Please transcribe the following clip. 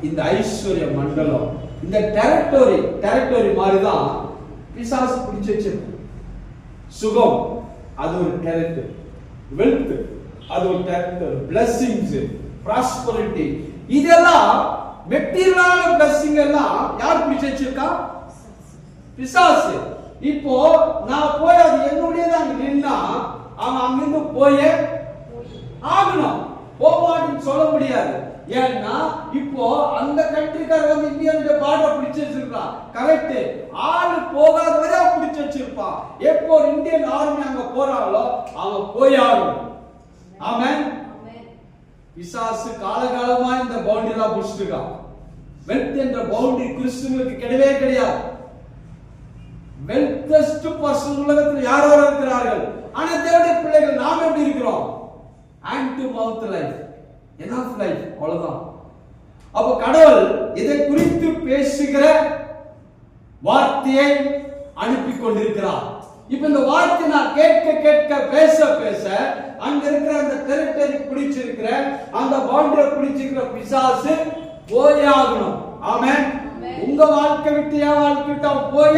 இந்த ஐஸ்வர்ய மண்டலம், இந்த டெரிட்டரி மாதிரி தான் பிசாசு பிடிச்சு வச்சிருக்கு. சுகம் அது ஒரு டெரிட்டரி, வெல்த் அது ஒரு டெரிட்டரி, பிளெஸிங்ஸ், ப்ராஸ்பரிட்டி, இதெல்லாம் மெட்டீரியலான பிளெஸிங் எல்லாம் யார் பிடிச்சு வச்சிருக்கா? பிசாசு. இப்போ நான் போய் அது என்னுடையதான் நின்னா அவன் அங்கிருந்து போயே ஆகணும், போவான்னு சொல்ல முடியாது. ஏன்னா இப்போ அந்த கண்ட்ரிக்கார வந்து இந்தியாவுடைய பார்டர் பிடிச்சு வச்சிருக்கான், கரெக்ட். ஆளு போகாத வரை பிடிச்சு வச்சிருப்பான். எப்போ இந்தியன் ஆர்மி அங்க போறாங்களோ அவன் போயாகும். ஆமென். பிசாசு காலகாலமா இந்த பவுண்டரிலாம் புடிச்சிருக்கான். வெல்த் என்ற பவுண்டரி கிறிஸ்துவுக்கு கிடையவே கிடையாது. வெல்த்தஸ்ட் பர்சன் உலகத்தில் யாரோ இருக்கிறார்கள். ஆனா தேவனுடைய பிள்ளைகள் நாம் எப்படி இருக்கிறோம்? Hand to mouth life, enough life, அவ்வளவுதான். அப்ப கடவுள் இதை குறித்து பேசுகிற வார்த்தையை அனுப்பி கொண்டிருக்கிறார். இப்ப இந்த வார்த்தை நான் கேட்க கேட்க பேச பேச அங்க இருக்கிற அந்த டெரிட்டரி பிடிச்சிருக்கிற அந்த பவுண்டரி பிடிச்சிருக்கிற பிசாசு போயாகணும். ஆமென். உங்க வாழ்க்கை விட்டு என் வாழ்க்கை விட்டு அவன் போய